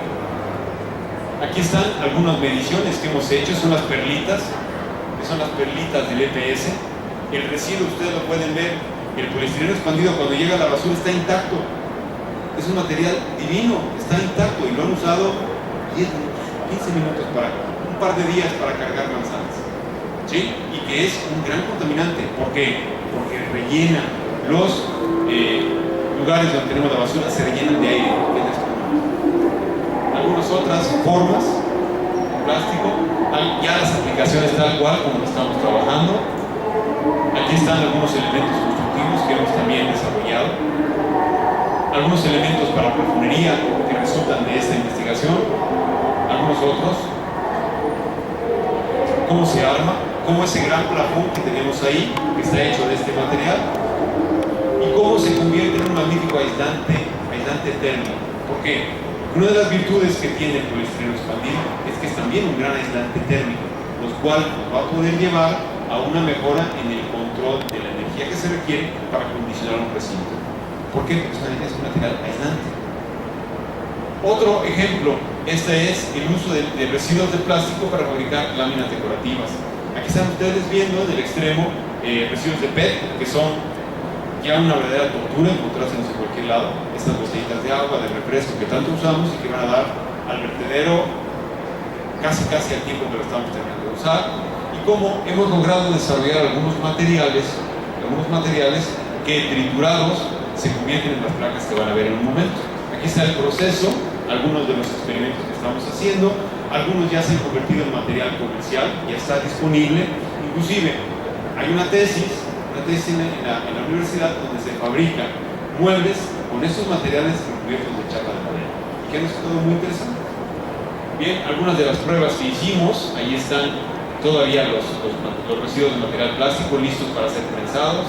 [SPEAKER 1] Aquí están algunas mediciones que hemos hecho, son las perlitas, del EPS. El residuo, ustedes lo pueden ver, el poliestireno expandido cuando llega a la basura está intacto. Es un material divino, está intacto y lo han usado 10 minutos, 15 minutos para un par de días para cargar manzanas. ¿Sí? Y que es un gran contaminante. ¿Por qué? Porque rellena los lugares donde tenemos la basura, se rellenan de aire. Algunas otras formas de plástico, ya las aplicaciones tal cual como lo estamos trabajando. Aquí están algunos elementos constructivos que hemos también desarrollado, algunos elementos para perfumería que resultan de esta investigación, algunos otros, cómo se arma, cómo ese gran plafón que tenemos ahí, que está hecho de este material, y cómo se convierte en un magnífico aislante térmico. ¿Por qué? Una de las virtudes que tiene el poliestireno expandido es que es también un gran aislante térmico, lo cual nos va a poder llevar a una mejora en el control de la energía que se requiere para condicionar un recinto. ¿Por qué? Porque es un material aislante. Otro ejemplo, este es el uso de residuos de plástico para fabricar láminas decorativas. Aquí están ustedes viendo en el extremo residuos de PET, que son ya una verdadera tortura encontrárselos en cualquier lado. Estas botellitas de agua, de refresco que tanto usamos y que van a dar al vertedero casi al tiempo que lo estamos terminando de usar. Cómo hemos logrado desarrollar algunos materiales que triturados se convierten en las placas que van a ver en un momento. Aquí está el proceso, algunos de los experimentos que estamos haciendo, algunos ya se han convertido en material comercial, ya está disponible. Inclusive hay una tesis en la universidad donde se fabrican muebles con estos materiales recubiertos de chapa de madera, y que han resultado muy interesante. Bien, algunas de las pruebas que hicimos, ahí están todavía los residuos de material plástico listos para ser prensados,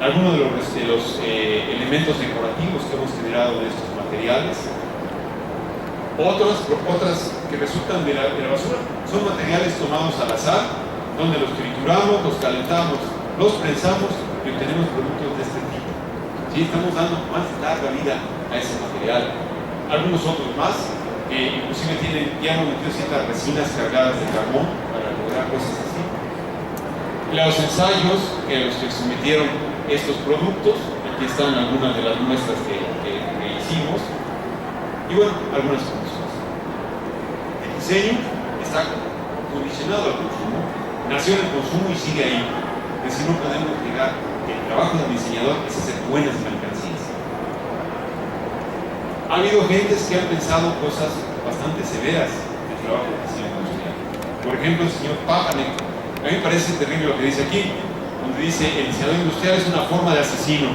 [SPEAKER 1] algunos de los elementos decorativos que hemos generado de estos materiales, otras que resultan de la basura, son materiales tomados al azar, donde los trituramos, los calentamos, los prensamos y obtenemos productos de este tipo. ¿Sí? Estamos dando más larga vida a ese material. Algunos otros más, que inclusive ya hemos metido ciertas resinas cargadas de carbón para lograr cosas así. Los ensayos que los que sometieron estos productos, aquí están algunas de las muestras que hicimos, y bueno, algunas conclusiones. El diseño está condicionado al consumo, nació en el consumo y sigue ahí. Es decir, no podemos negar que el trabajo del diseñador es hacer buenas mercancías. Ha habido gentes que han pensado cosas bastante severas del trabajo del diseño industrial. Por ejemplo, el señor Papanek, a mí me parece terrible lo que dice aquí, donde dice: el diseñador industrial es una forma de asesino,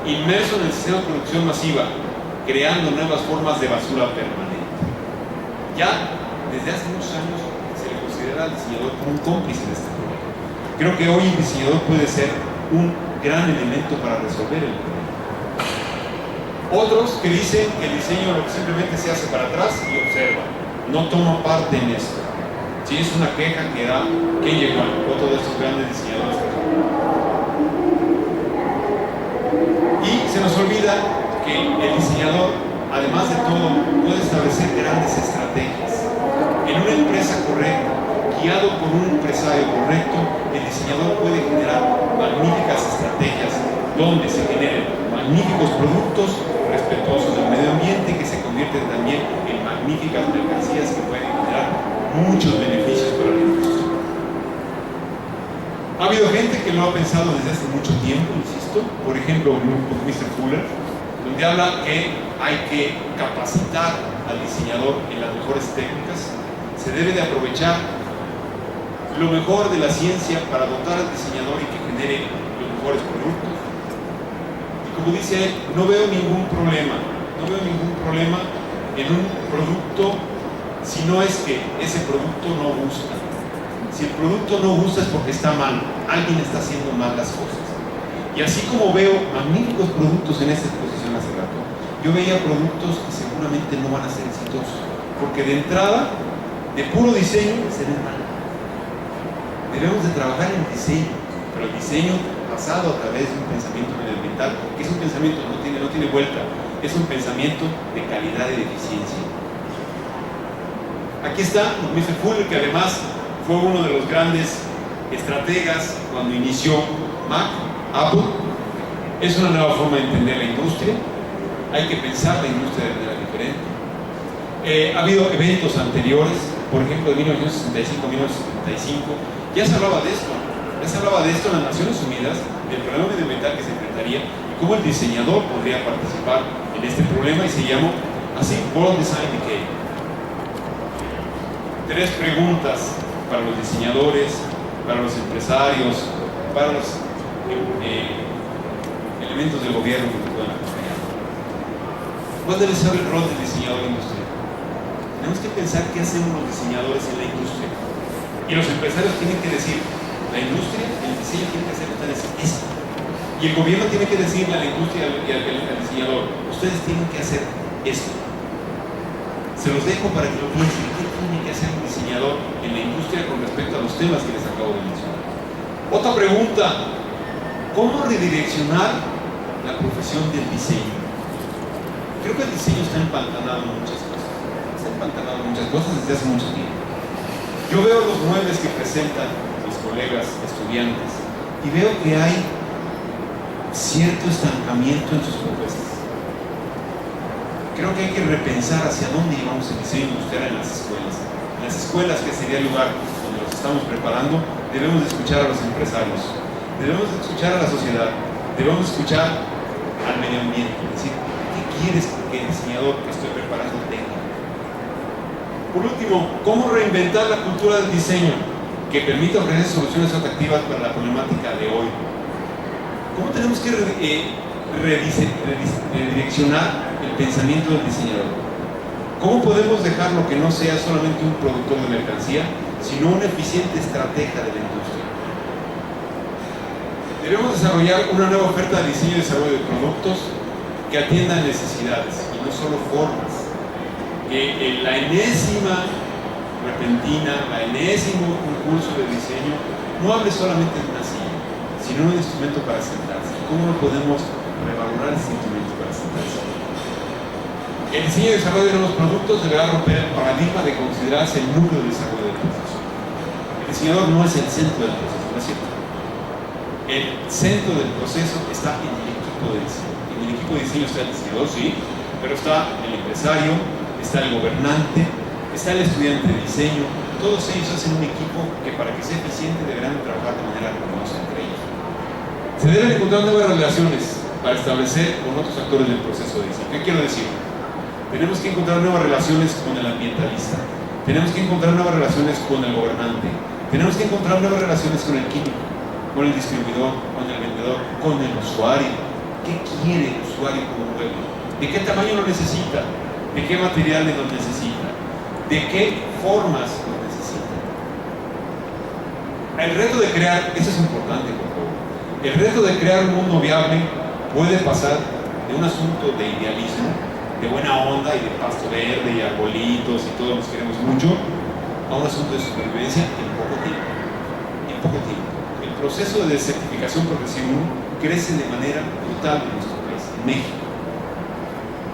[SPEAKER 1] inmerso en el sistema de producción masiva, creando nuevas formas de basura permanente. Ya desde hace muchos años se le considera al diseñador como un cómplice de este problema. Creo que hoy el diseñador puede ser un gran elemento para resolver el problema. Otros que dicen que el diseño simplemente se hace para atrás y observa, no toma parte en esto. Sí, es una queja que da Kenji Wan, otro de estos grandes diseñadores. Y se nos olvida que el diseñador además de todo, puede establecer grandes estrategias. En una empresa correcta, guiado por un empresario correcto, el diseñador puede generar magníficas estrategias donde se generen magníficos productos respetuosos del medio ambiente que se convierten también en magníficas mercancías que pueden generar muchos beneficios para la industria. Ha habido gente que lo ha pensado desde hace mucho tiempo, insisto, por ejemplo, Mr. Fuller, donde habla que hay que capacitar al diseñador en las mejores técnicas, se debe de aprovechar lo mejor de la ciencia para dotar al diseñador y que genere los mejores productos. Y como dice él, no veo ningún problema en un producto si no es que ese producto no gusta. Si el producto no gusta es porque está mal, alguien está haciendo mal las cosas. Y así como veo magníficos productos en esta exposición hace rato, yo veía productos que seguramente no van a ser exitosos, porque de entrada, de puro diseño, se ven mal. Debemos de trabajar en diseño, pero el diseño basado a través de un pensamiento medioambiental, que es un pensamiento no tiene vuelta, es un pensamiento de calidad y de eficiencia. Aquí está Mr. Fuller, que además fue uno de los grandes estrategas cuando inició Mac, Apple. Es una nueva forma de entender la industria. Hay que pensar la industria de manera diferente. Ha habido eventos anteriores, por ejemplo, de 1965, 1975, ya se hablaba de esto. Ya se hablaba de esto en las Naciones Unidas, del problema medioambiental que se enfrentaría y cómo el diseñador podría participar en este problema, y se llamó así World Design Decade. 3 preguntas para los diseñadores, para los empresarios, para los elementos del gobierno que te puedan acompañar. ¿Cuál debe ser el rol del diseñador industrial? Tenemos que pensar qué hacemos los diseñadores en la industria. Y los empresarios tienen que decir, la industria, el diseño tiene que hacer esto. Y el gobierno tiene que decirle a la industria y al diseñador, ustedes tienen que hacer esto. Se los dejo para que lo piensen. ¿Qué tiene que hacer un diseñador en la industria con respecto a los temas que les acabo de mencionar? Otra pregunta, ¿cómo redireccionar la profesión del diseño? Creo que el diseño está empantanado en muchas cosas. Está empantanado en muchas cosas desde hace mucho tiempo. Yo veo los muebles que presentan mis colegas estudiantes y veo que hay cierto estancamiento en sus propuestas. Creo que hay que repensar hacia dónde llevamos el diseño industrial en las escuelas. En las escuelas, que sería el lugar donde los estamos preparando, debemos de escuchar a los empresarios, debemos de escuchar a la sociedad, debemos escuchar al medio ambiente. Es decir, ¿qué quieres que el diseñador que estoy preparando tenga? Por último, ¿cómo reinventar la cultura del diseño que permita ofrecer soluciones atractivas para la problemática de hoy? ¿Cómo tenemos que redireccionar el pensamiento del diseñador? ¿Cómo podemos dejar lo que no sea solamente un productor de mercancía, sino una eficiente estratega de la industria? Debemos desarrollar una nueva oferta de diseño y desarrollo de productos que atiendan necesidades y no solo formas. Que la enésima repentina, la enésimo concurso de diseño no hable solamente de una silla, sino de un instrumento para sentarse. ¿Cómo podemos revalorar ese instrumento para sentarse? El diseño y desarrollo de nuevos productos deberá romper el paradigma de considerarse el núcleo de desarrollo del proceso. El diseñador no es el centro del proceso, ¿no es cierto? El centro del proceso está en el equipo de diseño. En el equipo de diseño está el diseñador, sí, pero está el empresario, está el gobernante, está el estudiante de diseño. Todos ellos hacen un equipo que, para que sea eficiente, deberán trabajar de manera armoniosa entre ellos. Se deben encontrar nuevas relaciones para establecer con otros actores del proceso de diseño. ¿Qué quiero decir? Tenemos que encontrar nuevas relaciones con el ambientalista, tenemos que encontrar nuevas relaciones con el gobernante, tenemos que encontrar nuevas relaciones con el químico, con el distribuidor, con el vendedor, con el usuario. ¿Qué quiere el usuario como mueble? ¿De qué tamaño lo necesita? ¿De qué materiales lo necesita? ¿De qué formas lo necesita? El reto de crear, eso es importante, por favor, el reto de crear un mundo viable puede pasar de un asunto de idealismo, de buena onda y de pasto verde y arbolitos y todos nos queremos mucho, a un asunto de supervivencia en poco tiempo. En poco tiempo. El proceso de desertificación progresiva crece de manera brutal en nuestro país, en México.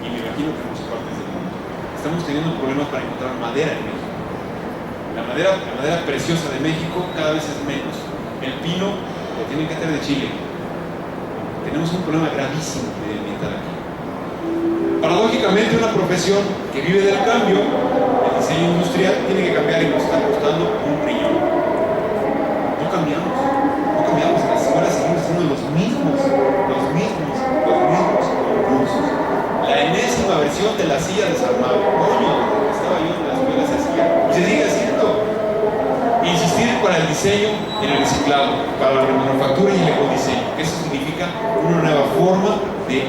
[SPEAKER 1] y me imagino que en muchas partes del mundo, estamos teniendo problemas para encontrar madera en México. La madera preciosa de México cada vez es menos. El pino lo tienen que traer de Chile. Tenemos un problema gravísimo medioambiental aquí. Paradójicamente, una profesión que vive del cambio, el diseño industrial, tiene que cambiar y nos está costando un riñón. No cambiamos, en las escuelas seguimos haciendo los mismos concursos. La enésima versión de la silla desarmable. Coño, desde que estaba yo en la escuela se hacía y se sigue haciendo. Insistir para el diseño en el reciclado, para la remanufactura y el ecodiseño. Eso significa una nueva forma de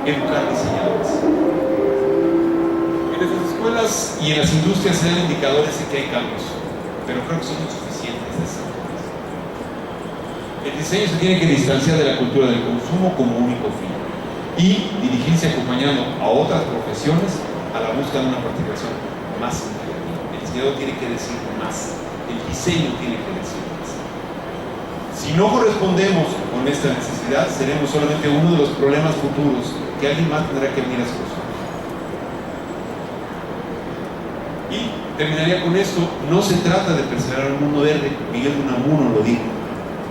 [SPEAKER 1] educar diseñadores. En las escuelas y en las industrias se dan indicadores de que hay cambios, pero creo que son insuficientes. El diseño se tiene que distanciar de la cultura del consumo como único fin y dirigirse acompañando a otras profesiones a la búsqueda de una participación más significativa. El diseñador tiene que decir más, el diseño tiene que decir más. Si no correspondemos con esta necesidad, seremos solamente uno de los problemas futuros que alguien más tendrá que venir a solucionar. Y terminaría con esto: no se trata de perseverar un mundo verde, Miguel de Unamuno lo dijo,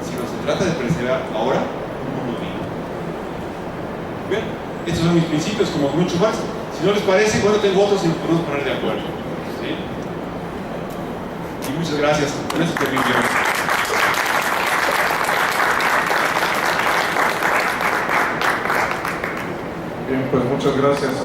[SPEAKER 1] sino se trata de perseverar ahora un mundo vivo. Bien, estos son mis principios como Groucho Marx. Si no les parece, bueno, tengo otros y nos podemos poner de acuerdo. ¿Sí? Y muchas gracias. Con eso termino.
[SPEAKER 2] Bien, pues muchas gracias.